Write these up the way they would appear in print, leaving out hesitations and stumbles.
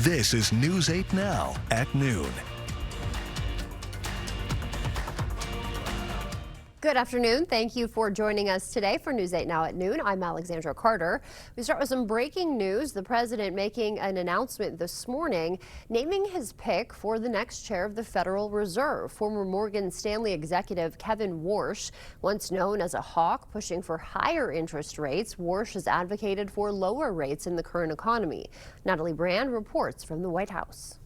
This is News 8 Now at noon. Good afternoon. Thank you for joining us today for News 8 Now at noon. I'm Alexandra Carter. We start with some breaking news. The president making an announcement this morning, naming his pick for the next chair of the Federal Reserve. Former Morgan Stanley executive Kevin Warsh, once known as a hawk pushing for higher interest rates, Warsh has advocated for lower rates in the current economy. Natalie Brand reports from the White House.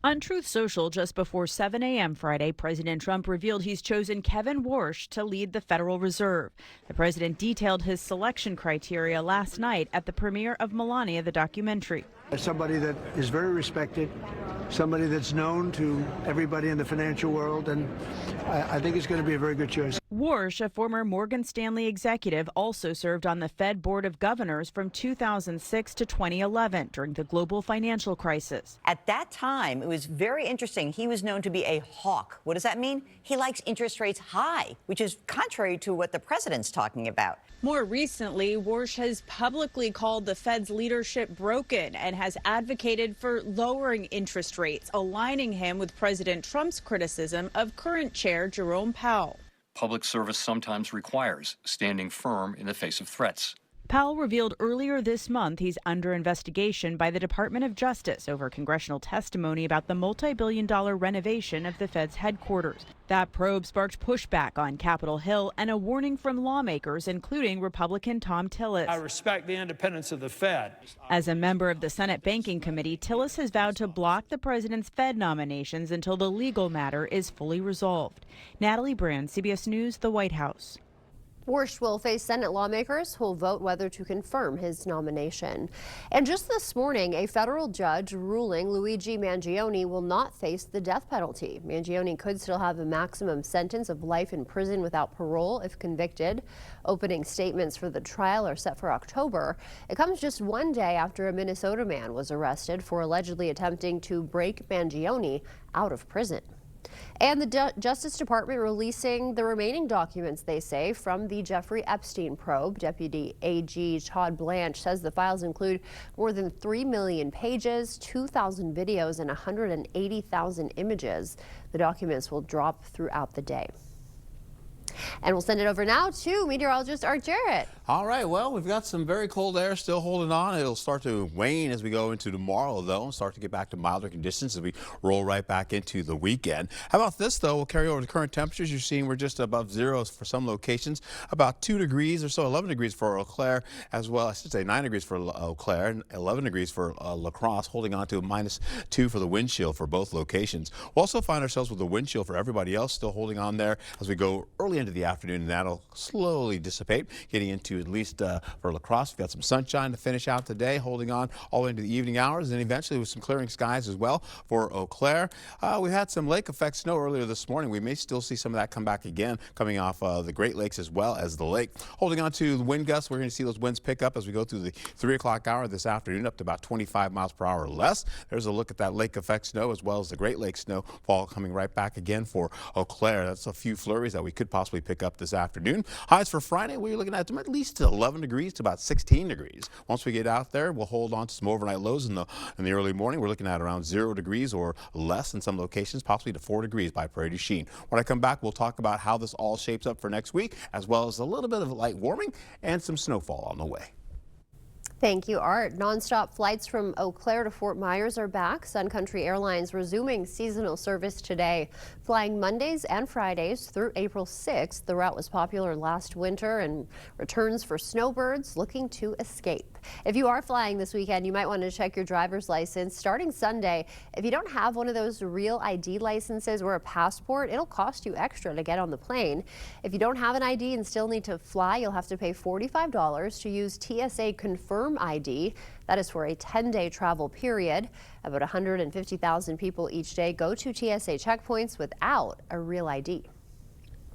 On Truth Social, just before 7 a.m. Friday, President Trump revealed he's chosen Kevin Warsh to lead the Federal Reserve. The president detailed his selection criteria last night at the premiere of Melania, the documentary. Somebody that is very respected, somebody that's known to everybody in the financial world, and I think it's going to be a very good choice. Warsh, a former Morgan Stanley executive, also served on the Fed Board of Governors from 2006 to 2011 during the global financial crisis. At that time, it was very interesting. He was known to be a hawk. What does that mean? He likes interest rates high, which is contrary to what the president's talking about. More recently, Warsh has publicly called the Fed's leadership broken and has advocated for lowering interest rates, aligning him with President Trump's criticism of current chair Jerome Powell. Public service sometimes requires standing firm in the face of threats. Powell revealed earlier this month he's under investigation by the Department of Justice over congressional testimony about the multi-billion-dollar renovation of the Fed's headquarters. That probe sparked pushback on Capitol Hill and a warning from lawmakers, including Republican Thom Tillis. I respect the independence of the Fed. As a member of the Senate Banking Committee, Tillis has vowed to block the president's Fed nominations until the legal matter is fully resolved. Natalie Brand, CBS News, the White House. Warsh will face Senate lawmakers who will vote whether to confirm his nomination. And just this morning, a federal judge ruling Luigi Mangione will not face the death penalty. Mangione could still have a maximum sentence of life in prison without parole if convicted. Opening statements for the trial are set for October. It comes just one day after a Minnesota man was arrested for allegedly attempting to break Mangione out of prison. And the Justice Department releasing the remaining documents, they say, from the Jeffrey Epstein probe. Deputy AG Todd Blanche says the files include more than 3 million pages, 2,000 videos, and 180,000 images. The documents will drop throughout the day. And we'll send it over now to meteorologist Art Jarrett. All right, well, we've got some very cold air still holding on. It'll start to wane as we go into tomorrow, though, and start to get back to milder conditions as we roll right back into the weekend. How about this, though? We'll carry over the current temperatures. You're seeing we're just above zero for some locations, about 2 degrees or so, 11 degrees for Eau Claire, as well, I should say 9 degrees for Eau Claire, and 11 degrees for La Crosse, holding on to a -2 for the wind chill for both locations. We'll also find ourselves with the wind chill for everybody else, still holding on there as we go early into the afternoon, and that'll slowly dissipate, getting into at least for La Crosse. We've got some sunshine to finish out today, holding on all into the evening hours, and eventually with some clearing skies as well for Eau Claire. We had some lake effect snow earlier this morning. We may still see some of that come back again, coming off the Great Lakes as well as the lake. Holding on to the wind gusts, we're going to see those winds pick up as we go through the 3 o'clock hour this afternoon, up to about 25 miles per hour or less. There's a look at that lake effect snow as well as the Great Lakes snowfall coming right back again for Eau Claire. That's a few flurries that we could possibly pick up this afternoon. Highs for Friday, we're looking at them at least 11 degrees to about 16 degrees. Once we get out there, we'll hold on to some overnight lows in the early morning. We're looking at around 0 degrees or less in some locations, possibly to 4 degrees by Prairie du Chien. When I come back, we'll talk about how this all shapes up for next week, as well as a little bit of light warming and some snowfall on the way. Thank you, Art. Nonstop flights from Eau Claire to Fort Myers are back. Sun Country Airlines resuming seasonal service today, flying Mondays and Fridays through April 6th. The route was popular last winter and returns for snowbirds looking to escape. If you are flying this weekend, you might want to check your driver's license. Starting Sunday, if you don't have one of those real ID licenses or a passport, it'll cost you extra to get on the plane. If you don't have an ID and still need to fly, you'll have to pay $45 to use TSA Confirm ID. That is for a 10-day travel period. About 150,000 people each day go to TSA checkpoints without a real ID.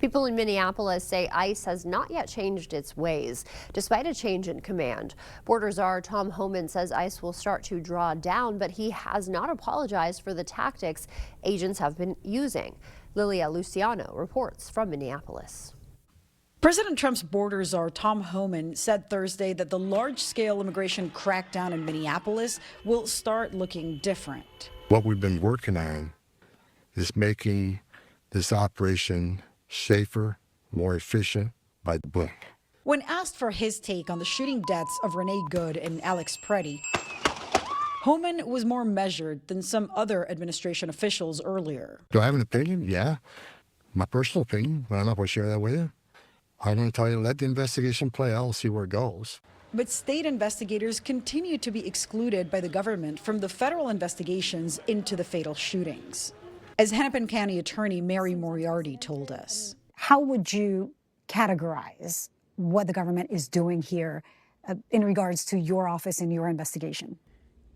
People in Minneapolis say ICE has not yet changed its ways, despite a change in command. Border Czar Tom Homan says ICE will start to draw down, but he has not apologized for the tactics agents have been using. Lilia Luciano reports from Minneapolis. President Trump's border czar Tom Homan said Thursday that the large-scale immigration crackdown in Minneapolis will start looking different. What we've been working on is making this operation safer, more efficient by the book. When asked for his take on the shooting deaths of Renee Good and Alex Preddy, Homan was more measured than some other administration officials earlier. Do I have an opinion? Yeah. My personal opinion, but I'm not going to share that with you. I'm going to tell you, let the investigation play out. I'll see where it goes. But state investigators continue to be excluded by the government from the federal investigations into the fatal shootings. As Hennepin County Attorney Mary Moriarty told us. How would you categorize what the government is doing here in regards to your office and your investigation?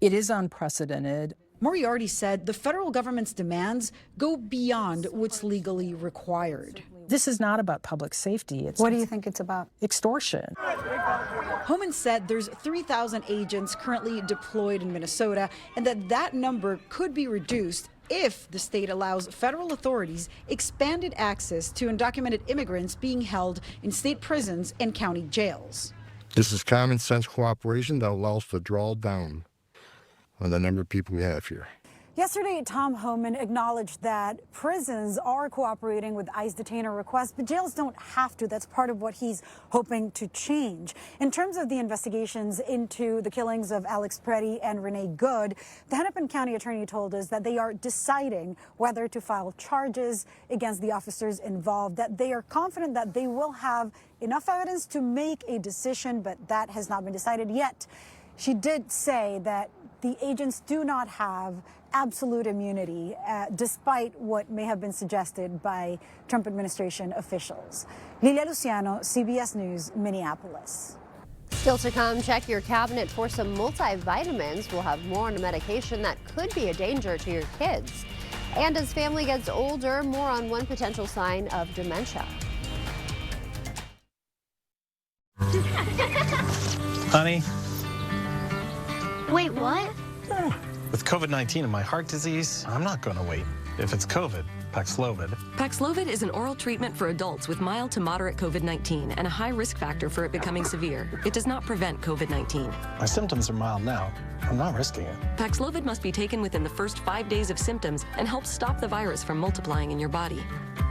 It is unprecedented. Moriarty said the federal government's demands go beyond what's legally required. This is not about public safety. What do you think it's about? Extortion. Homan said there's 3,000 agents currently deployed in Minnesota and that number could be reduced if the state allows federal authorities expanded access to undocumented immigrants being held in state prisons and county jails. This is common sense cooperation that allows for drawdown on the number of people we have here. Yesterday, Tom Homan acknowledged that prisons are cooperating with ICE detainer requests, but jails don't have to. That's part of what he's hoping to change. In terms of the investigations into the killings of Alex Preddy and Renee Good, the Hennepin County Attorney told us that they are deciding whether to file charges against the officers involved, that they are confident that they will have enough evidence to make a decision, but that has not been decided yet. She did say that the agents do not have absolute immunity, despite what may have been suggested by Trump administration officials. Lilia Luciano, CBS News, Minneapolis. Still to come, check your cabinet for some multivitamins. We'll have more on a medication that could be a danger to your kids. And as family gets older, more on one potential sign of dementia. Honey. Wait, what? With COVID-19 and my heart disease, I'm not going to wait. If it's COVID, Paxlovid. Paxlovid is an oral treatment for adults with mild to moderate COVID-19 and a high risk factor for it becoming severe. It does not prevent COVID-19. My symptoms are mild now. I'm not risking it. Paxlovid must be taken within the first 5 days of symptoms and helps stop the virus from multiplying in your body.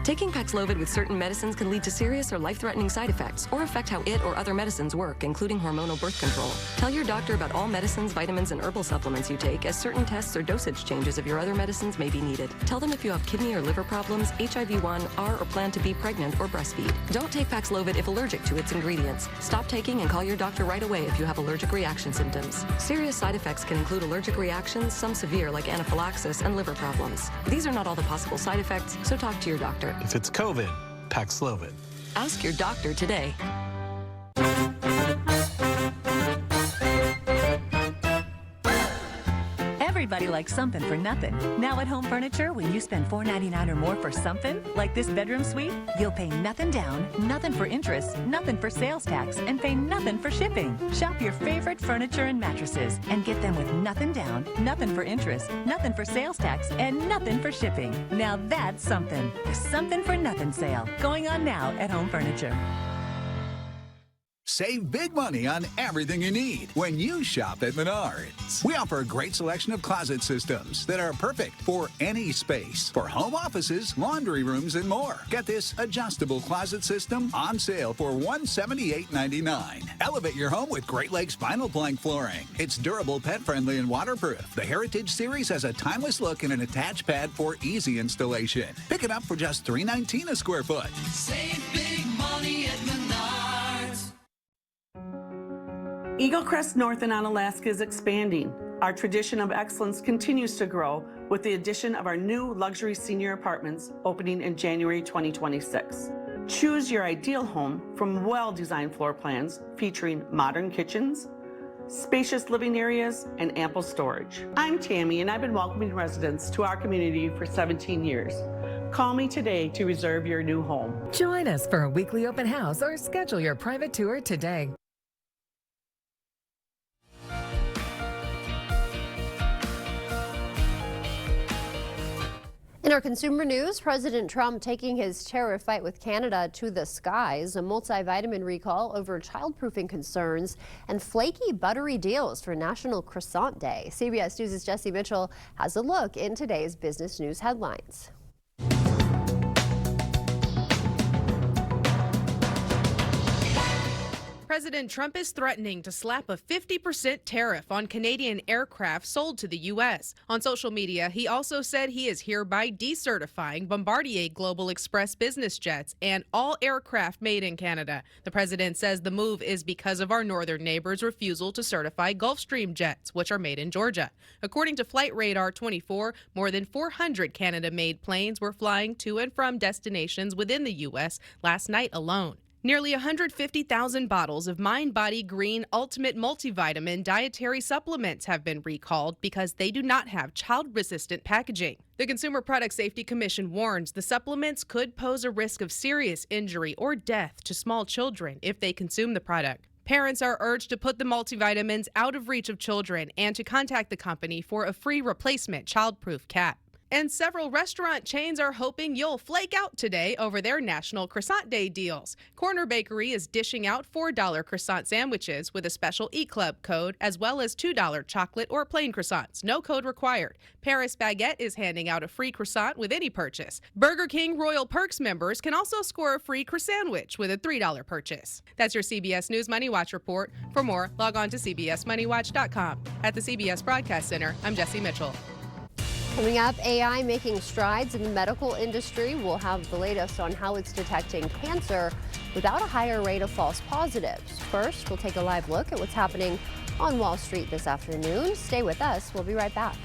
Taking Paxlovid with certain medicines can lead to serious or life-threatening side effects or affect how it or other medicines work, including hormonal birth control. Tell your doctor about all medicines, vitamins, and herbal supplements you take, as certain tests or dosage changes of your other medicines may be needed. Tell them if you have kidney or liver problems, HIV-1, are or plan to be pregnant or breastfeed. Don't take Paxlovid if allergic to its ingredients. Stop taking and call your doctor right away if you have allergic reaction symptoms. Serious side effects can include allergic reactions, some severe like anaphylaxis and liver problems. These are not all the possible side effects, so talk to your doctor. If it's COVID, Paxlovid. Ask your doctor today. Everybody likes something for nothing. Now at Home Furniture, when you spend $4.99 or more for something, like this bedroom suite, you'll pay nothing down, nothing for interest, nothing for sales tax, and pay nothing for shipping. Shop your favorite furniture and mattresses and get them with nothing down, nothing for interest, nothing for sales tax, and nothing for shipping. Now that's something. The Something for Nothing sale going on now at Home Furniture. Save big money on everything you need when you shop at Menards. We offer a great selection of closet systems that are perfect for any space, for home offices, laundry rooms, and more. Get this adjustable closet system on sale for $178.99. Elevate your home with Great Lakes vinyl plank flooring. It's durable, pet-friendly, and waterproof. The Heritage Series has a timeless look and an attached pad for easy installation. Pick it up for just $319 a square foot. Save big money at Menards. Eagle Crest North in Onalaska is expanding. Our tradition of excellence continues to grow with the addition of our new luxury senior apartments opening in January 2026. Choose your ideal home from well-designed floor plans featuring modern kitchens, spacious living areas, and ample storage. I'm Tammy, and I've been welcoming residents to our community for 17 years. Call me today to reserve your new home. Join us for a weekly open house or schedule your private tour today. In our consumer news, President Trump taking his tariff fight with Canada to the skies, a multivitamin recall over childproofing concerns, and flaky, buttery deals for National Croissant Day. CBS News' Jesse Mitchell has a look in today's business news headlines. President Trump is threatening to slap a 50% tariff on Canadian aircraft sold to the U.S. On social media, he also said he is hereby decertifying Bombardier Global Express business jets and all aircraft made in Canada. The president says the move is because of our northern neighbors' refusal to certify Gulfstream jets, which are made in Georgia. According to Flight Radar 24, more than 400 Canada-made planes were flying to and from destinations within the U.S. last night alone. Nearly 150,000 bottles of MindBody Green Ultimate Multivitamin dietary supplements have been recalled because they do not have child-resistant packaging. The Consumer Product Safety Commission warns the supplements could pose a risk of serious injury or death to small children if they consume the product. Parents are urged to put the multivitamins out of reach of children and to contact the company for a free replacement childproof cap. And several restaurant chains are hoping you'll flake out today over their National Croissant Day deals. Corner Bakery is dishing out $4 croissant sandwiches with a special eClub code, as well as $2 chocolate or plain croissants. No code required. Paris Baguette is handing out a free croissant with any purchase. Burger King Royal Perks members can also score a free croissant with a $3 purchase. That's your CBS News Money Watch report. For more, log on to cbsmoneywatch.com. At the CBS Broadcast Center, I'm Jesse Mitchell. Coming up, AI making strides in the medical industry. We'll have the latest on how it's detecting cancer without a higher rate of false positives. First, we'll take a live look at what's happening on Wall Street this afternoon. Stay with us. We'll be right back.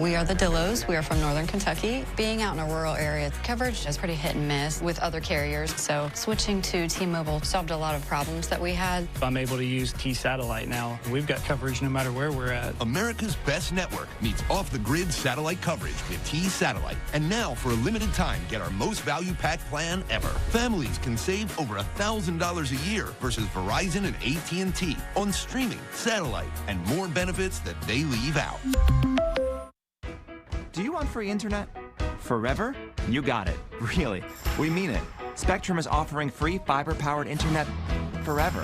We are the Dillos. We are from Northern Kentucky. Being out in a rural area, coverage is pretty hit and miss with other carriers. So switching to T-Mobile solved a lot of problems that we had. I'm able to use T-Satellite now. We've got coverage no matter where we're at. America's best network meets off-the-grid satellite coverage with T-Satellite. And now, for a limited time, get our most value-packed plan ever. Families can save over $1,000 a year versus Verizon and AT&T on streaming, satellite, and more benefits that they leave out. Do you want free internet? Forever? You got it. Really. We mean it. Spectrum is offering free fiber-powered internet forever.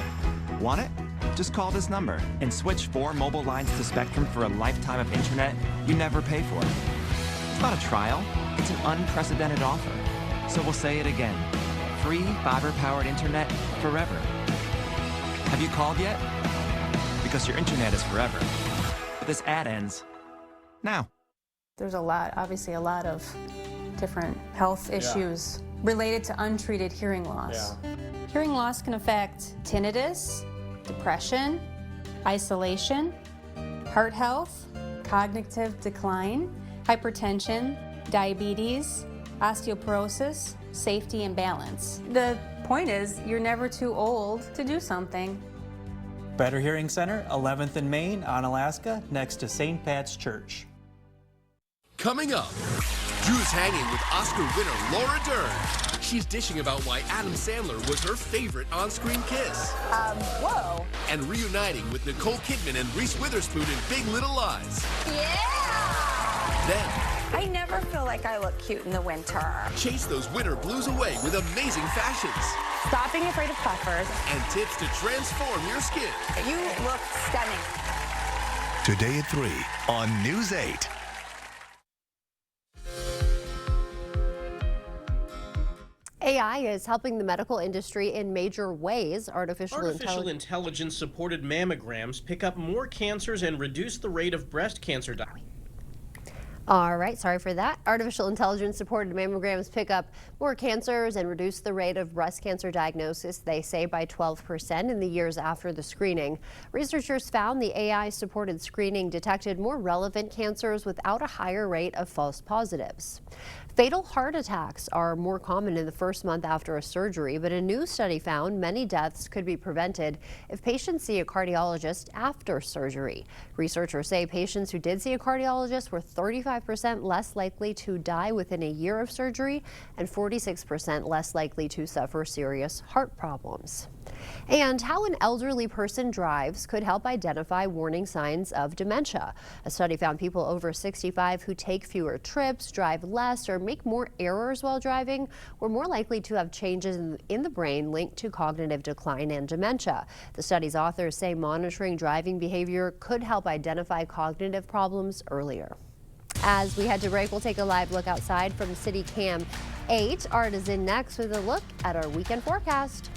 Want it? Just call this number and switch 4 mobile lines to Spectrum for a lifetime of internet you never pay for. It's not a trial. It's an unprecedented offer. So we'll say it again. Free fiber-powered internet forever. Have you called yet? Because your internet is forever. But this ad ends now. There's obviously a lot of different health issues related to untreated hearing loss. Hearing loss can affect tinnitus, depression, isolation, heart health, cognitive decline, hypertension, diabetes, osteoporosis, safety and balance. The point is, you're never too old to do something. Better Hearing Center, 11th and Main, Onalaska, next to St. Pat's Church. Coming up, Drew's hanging with Oscar winner Laura Dern. She's dishing about why Adam Sandler was her favorite on-screen kiss. Whoa. And reuniting with Nicole Kidman and Reese Witherspoon in Big Little Lies. Yeah! Then, I never feel like I look cute in the winter. chase those winter blues away with amazing fashions. Stop being afraid of puffers. And tips to transform your skin. You look stunning. Today at 3 on News 8. AI is helping the medical industry in major ways. Artificial intelligence-supported mammograms pick up more cancers and reduce the rate of breast cancer deaths. All right, sorry for that. Artificial intelligence-supported mammograms pick up more cancers and reduce the rate of breast cancer diagnosis, they say, by 12% in the years after the screening. Researchers found the AI-supported screening detected more relevant cancers without a higher rate of false positives. Fatal heart attacks are more common in the first month after a surgery, but a new study found many deaths could be prevented if patients see a cardiologist after surgery. Researchers say patients who did see a cardiologist were 35% 25% less likely to die within a year of surgery and 46% less likely to suffer serious heart problems. And how an elderly person drives could help identify warning signs of dementia. A study found people over 65 who take fewer trips, drive less, or make more errors while driving were more likely to have changes in the brain linked to cognitive decline and dementia. The study's authors say monitoring driving behavior could help identify cognitive problems earlier. As we head to break, we'll take a live look outside from City Cam 8. Art is in next with a look at our weekend forecast.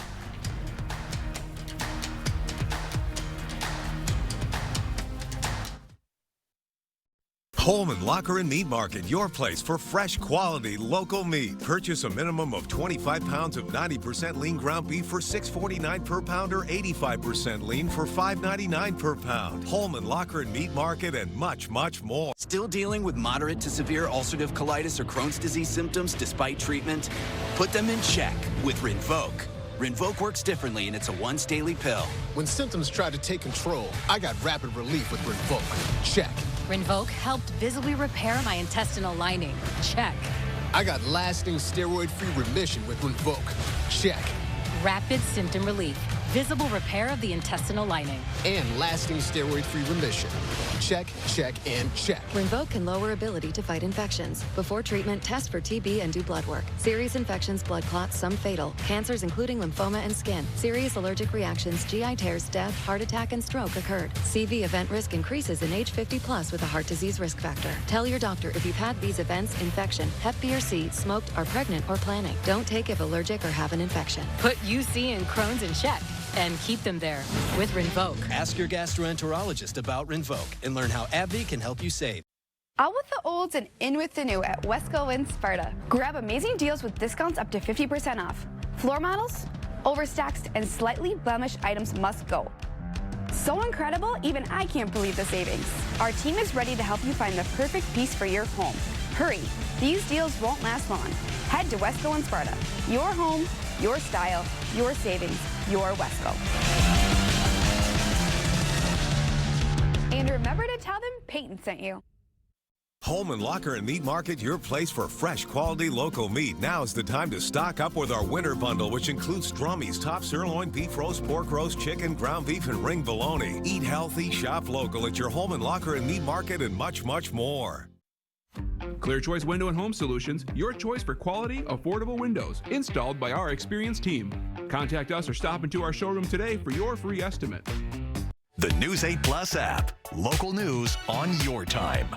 Holman Locker and Meat Market, your place for fresh, quality, local meat. Purchase a minimum of 25 pounds of 90% lean ground beef for $6.49 per pound or 85% lean for $5.99 per pound. Holman Locker and Meat Market and much, much more. Still dealing with moderate to severe ulcerative colitis or Crohn's disease symptoms despite treatment? Put them in check with Rinvoq. Rinvoq works differently, and it's a once daily pill. When symptoms try to take control, I got rapid relief with Rinvoq. Check. Rinvoq helped visibly repair my intestinal lining. Check. I got lasting steroid-free remission with Rinvoq. Check. Rapid symptom relief, visible repair of the intestinal lining, and lasting steroid-free remission. Check, check, and check. Rinvoq can lower ability to fight infections. Before treatment, test for TB and do blood work. Serious infections, blood clots, some fatal. Cancers including lymphoma and skin. Serious allergic reactions, GI tears, death, heart attack, and stroke occurred. CV event risk increases in age 50+ with a heart disease risk factor. Tell your doctor if you've had these events, infection, Hep B or C, smoked, are pregnant, or planning. Don't take if allergic or have an infection. Put UC and Crohn's in check and keep them there with Rinvoq. Ask your gastroenterologist about Rinvoq and learn how AbbVie can help you save. Out with the olds and in with the new at Wesco in Sparta. Grab amazing deals with discounts up to 50% off. Floor models, overstacks, and slightly blemished items must go. So incredible, even I can't believe the savings. Our team is ready to help you find the perfect piece for your home. Hurry, these deals won't last long. Head to Wesco in Sparta. Your home, your style, your savings, your Wesco. And remember to tell them Peyton sent you. Holman Locker and Meat Market, your place for fresh, quality, local meat. Now is the time to stock up with our winter bundle, which includes Drummies, top sirloin, beef roast, pork roast, chicken, ground beef, and ring bologna. Eat healthy, shop local at your Holman Locker and Meat Market and much, much more. Clear Choice Window and Home Solutions, your choice for quality, affordable windows, installed by our experienced team. Contact us or stop into our showroom today for your free estimate. The News 8 Plus app. Local news on your time.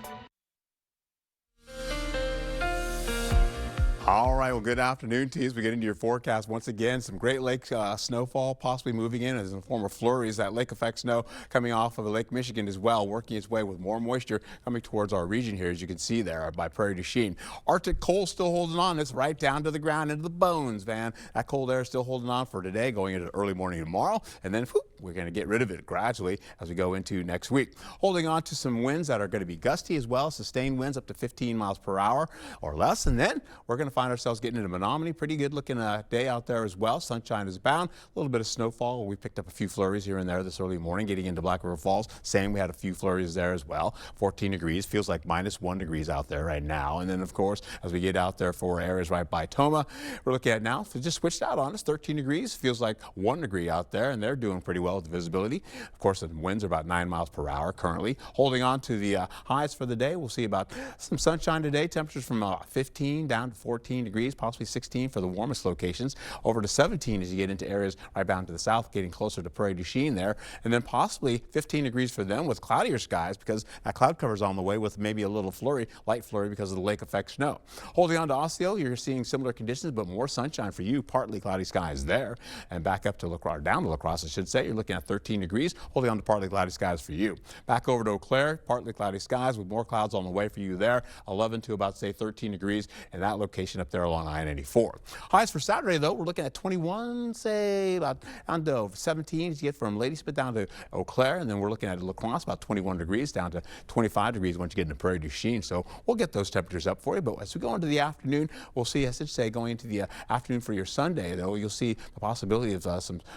All right, well, good afternoon to you as we get into your forecast. Once again, some Great Lakes snowfall possibly moving in as in the form of flurries. That lake effect snow coming off of Lake Michigan as well, working its way with more moisture coming towards our region here, as you can see there by Prairie du Chien. Arctic cold still holding on. It's right down to the ground, into the bones, man. That cold air still holding on for today, going into early morning tomorrow, and then whoop, we're going to get rid of it gradually as we go into next week. Holding on to some winds that are going to be gusty as well, sustained winds up to 15 miles per hour or less, and then we're going to find ourselves getting into Menominee. Pretty good looking day out there as well. Sunshine is abound. A little bit of snowfall. We picked up a few flurries here and there this early morning getting into Black River Falls. Same, we had a few flurries there as well. 14 degrees. Feels like -1 degrees out there right now. And then, of course, as we get out there for areas right by Tomah, we're looking at now, if we just switched out on us, 13 degrees. Feels like 1 degree out there, and they're doing pretty well with the visibility. Of course, the winds are about 9 miles per hour currently. Holding on to the highs for the day. We'll see about some sunshine today. Temperatures from 15 down to 14 degrees, possibly 16 for the warmest locations, over to 17 as you get into areas right down to the south, getting closer to Prairie du Chien there, and then possibly 15 degrees for them with cloudier skies because that cloud cover's on the way with maybe a little flurry, light flurry because of the lake effect snow. Holding on to Osseo, you're seeing similar conditions, but more sunshine for you, partly cloudy skies there, and back up to La Crosse, down to La Crosse, I should say, you're looking at 13 degrees, holding on to partly cloudy skies for you. Back over to Eau Claire, partly cloudy skies with more clouds on the way for you there, 11 to about, say, 13 degrees in that location up there along I-94. Highs for Saturday, though, we're looking at 21, say, about down to 17 as you get from Ladysmith down to Eau Claire, and then we're looking at La Crosse, about 21 degrees down to 25 degrees once you get into Prairie du Chien. So we'll get those temperatures up for you. But as we go into the afternoon, we'll see, I should say, going into the afternoon for your Sunday, though, you'll see the possibility of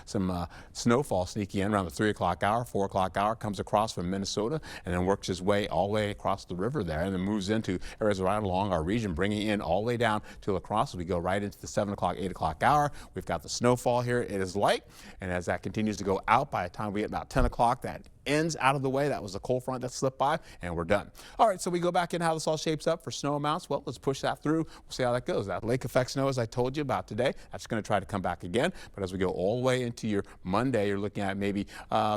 some snowfall sneaking in around the 3 o'clock hour, 4 o'clock hour, comes across from Minnesota and then works his way all the way across the river there and then moves into areas right along our region, bringing in all the way down to La Crosse as we go right into the 7 o'clock, 8 o'clock hour. We've got the snowfall here. It is light, and as that continues to go out, by the time we get about 10 o'clock, that ends out of the way. That was the cold front that slipped by, and we're done. All right, so we go back in how this all shapes up for snow amounts. Well, let's push that through. We'll see how that goes. That lake effect snow, as I told you about today, that's going to try to come back again. But as we go all the way into your Monday, you're looking at maybe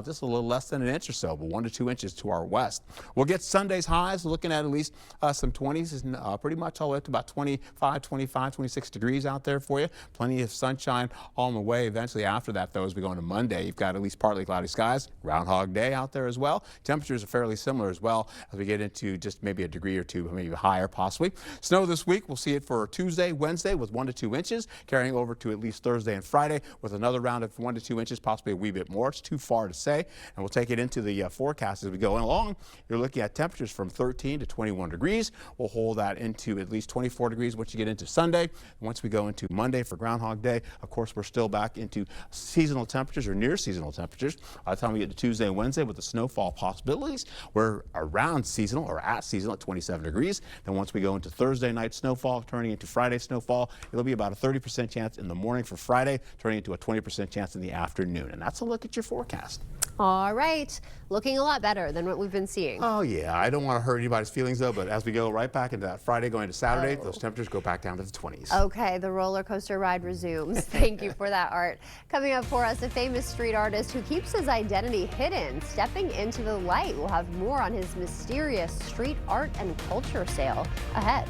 just a little less than an inch or so, but 1 to 2 inches to our west. We'll get Sunday's highs, looking at least some 20s, and pretty much all the way up to about 25, 26 degrees out there for you. Plenty of sunshine on the way eventually after that, though, as we go into Monday. You've got at least partly cloudy skies, Groundhog Day out there as well. Temperatures are fairly similar as well as we get into just maybe a degree or two, maybe higher possibly. Snow this week, we'll see it for Tuesday, Wednesday with 1 to 2 inches, carrying over to at least Thursday and Friday with another round of 1 to 2 inches, possibly a wee bit more. It's too far to say, and we'll take it into the forecast as we go along. You're looking at temperatures from 13 to 21 degrees. We'll hold that into at least 24 degrees once you get into Sunday. Once we go into Monday for Groundhog Day, of course, we're still back into seasonal temperatures or near seasonal temperatures. By the time we get to Tuesday and Wednesday with the snowfall possibilities, we're around seasonal or at seasonal at 27 degrees. Then once we go into Thursday night snowfall, turning into Friday snowfall, it'll be about a 30% chance in the morning for Friday, turning into a 20% chance in the afternoon. And that's a look at your forecast. All right, looking a lot better than what we've been seeing. Oh yeah, I don't want to hurt anybody's feelings though, but as we go right back into that Friday going to Saturday, those temperatures go back down to the 20s. Okay, the roller coaster ride resumes. Thank you for that, Art. Coming up for us, a famous street artist who keeps his identity hidden, stepping into the light. We'll have more on his mysterious street art and culture sale ahead.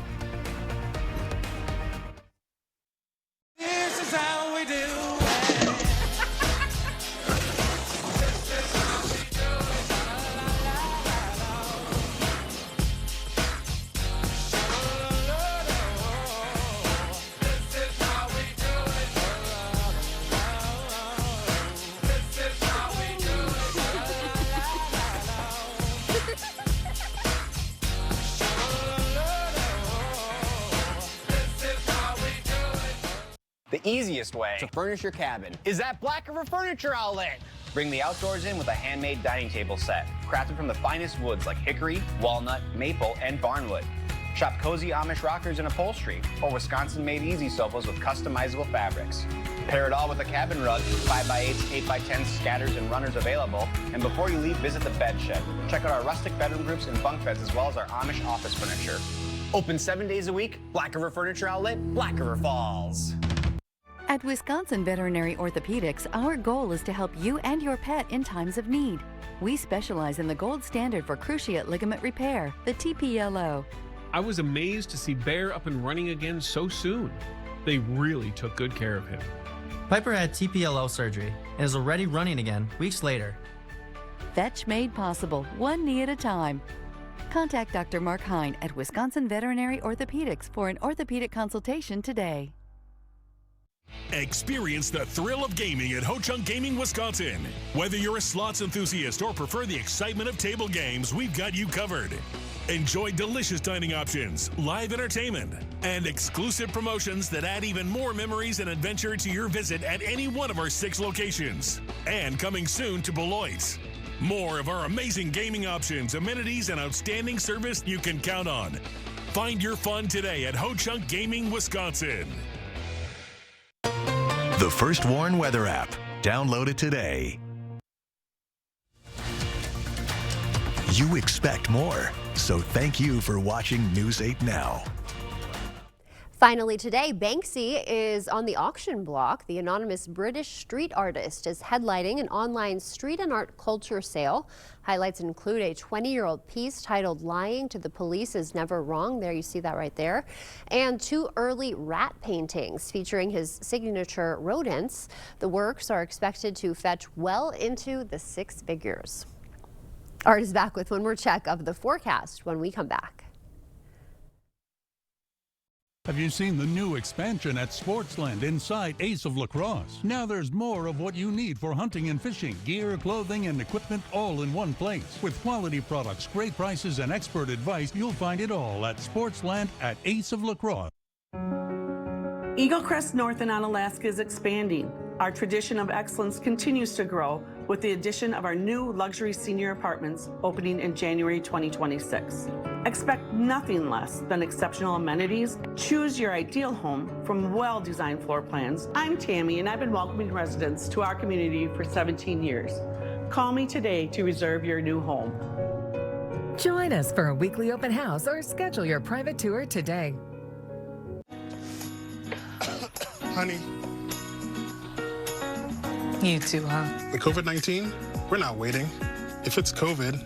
This is how we do. The easiest way to furnish your cabin is at Black River Furniture Outlet. Bring the outdoors in with a handmade dining table set, crafted from the finest woods like hickory, walnut, maple, and barnwood. Shop cozy Amish rockers and upholstery, or Wisconsin-made easy sofas with customizable fabrics. Pair it all with a cabin rug, 5x8s, 8x10s, scatters, and runners available. And before you leave, visit the bed shed. Check out our rustic bedroom groups and bunk beds, as well as our Amish office furniture. Open 7 days a week, Black River Furniture Outlet, Black River Falls. At Wisconsin Veterinary Orthopedics, our goal is to help you and your pet in times of need. We specialize in the gold standard for cruciate ligament repair, the TPLO. I was amazed to see Bear up and running again so soon. They really took good care of him. Piper had TPLO surgery and is already running again weeks later. Fetch made possible, one knee at a time. Contact Dr. Mark Hine at Wisconsin Veterinary Orthopedics for an orthopedic consultation today. Experience the thrill of gaming at Ho Chunk Gaming, Wisconsin. Whether you're a slots enthusiast or prefer the excitement of table games, we've got you covered. Enjoy delicious dining options, live entertainment, and exclusive promotions that add even more memories and adventure to your visit at any one of our 6 locations. And coming soon to Beloit. More of our amazing gaming options, amenities, and outstanding service you can count on. Find your fun today at Ho Chunk Gaming, Wisconsin. The First Warn Weather app. Download it today. You expect more, so thank you for watching News 8 Now. Finally today, Banksy is on the auction block. The anonymous British street artist is headlining an online street and art culture sale. Highlights include a 20-year-old piece titled "Lying to the Police is Never Wrong." There, you see that right there. And 2 early rat paintings featuring his signature rodents. The works are expected to fetch well into the 6 figures. Art is back with one more check of the forecast when we come back. Have you seen the new expansion at Sportsland inside Ace of La Crosse? Now there's more of what you need for hunting and fishing. Gear, clothing, and equipment all in one place. With quality products, great prices, and expert advice, you'll find it all at Sportsland at Ace of La Crosse. Eagle Crest North in Onalaska is expanding. Our tradition of excellence continues to grow with the addition of our new luxury senior apartments opening in January 2026. Expect nothing less than exceptional amenities. Choose your ideal home from well-designed floor plans. I'm Tammy, and I've been welcoming residents to our community for 17 years. Call me today to reserve your new home. Join us for a weekly open house or schedule your private tour today. Honey. You too, huh? The COVID-19, we're not waiting. If it's COVID,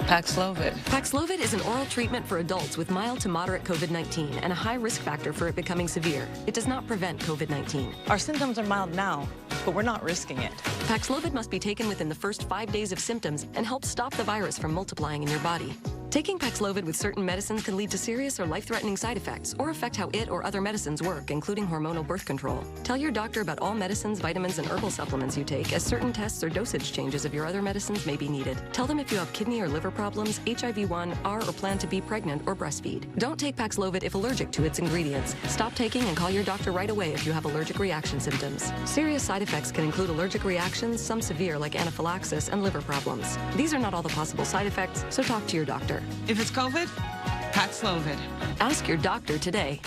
Paxlovid. Paxlovid is an oral treatment for adults with mild to moderate COVID-19 and a high risk factor for it becoming severe. It does not prevent COVID-19. Our symptoms are mild now, but we're not risking it. Paxlovid must be taken within the first 5 days of symptoms and help stop the virus from multiplying in your body. Taking Paxlovid with certain medicines can lead to serious or life-threatening side effects or affect how it or other medicines work, including hormonal birth control. Tell your doctor about all medicines, vitamins, and herbal supplements you take, as certain tests or dosage changes of your other medicines may be needed. Tell them if you have kidney or liver problems, HIV-1, are or plan to be pregnant or breastfeed. Don't take Paxlovid if allergic to its ingredients. Stop taking and call your doctor right away if you have allergic reaction symptoms. Serious side effects can include allergic reactions, some severe like anaphylaxis, and liver problems. These are not all the possible side effects, so talk to your doctor. If it's COVID, Paxlovid. Ask your doctor today.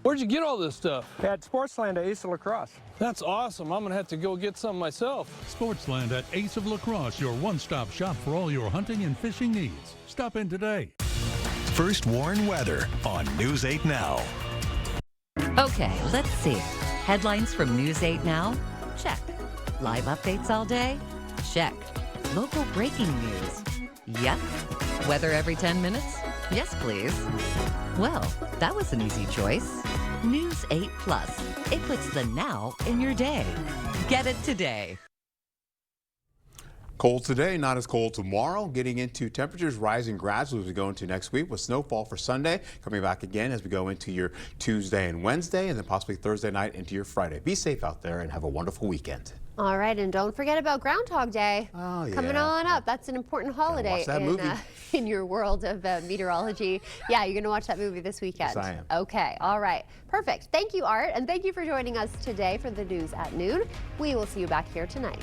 Where'd you get all this stuff? At Sportsland at Ace of La Crosse. That's awesome. I'm gonna have to go get some myself. Sportsland at Ace of La Crosse, your one-stop shop for all your hunting and fishing needs. Stop in today. First Warn Weather on News 8 Now. Okay, let's see. Headlines from News 8 Now? Check. Live updates all day? Check. Local breaking news? Yep. Weather every 10 minutes? Yes, please. Well, that was an easy choice. News 8 Plus. It puts the now in your day. Get it today. Cold today, not as cold tomorrow. Getting into temperatures rising gradually as we go into next week with snowfall for Sunday. Coming back again as we go into your Tuesday and Wednesday and then possibly Thursday night into your Friday. Be safe out there and have a wonderful weekend. All right, and don't forget about Groundhog Day. Oh, yeah. Coming on up. That's an important holiday watch that movie. In your world of meteorology. Yeah, you're going to watch that movie this weekend. Yes, I am. Okay, all right. Perfect. Thank you, Art, and thank you for joining us today for the news at noon. We will see you back here tonight.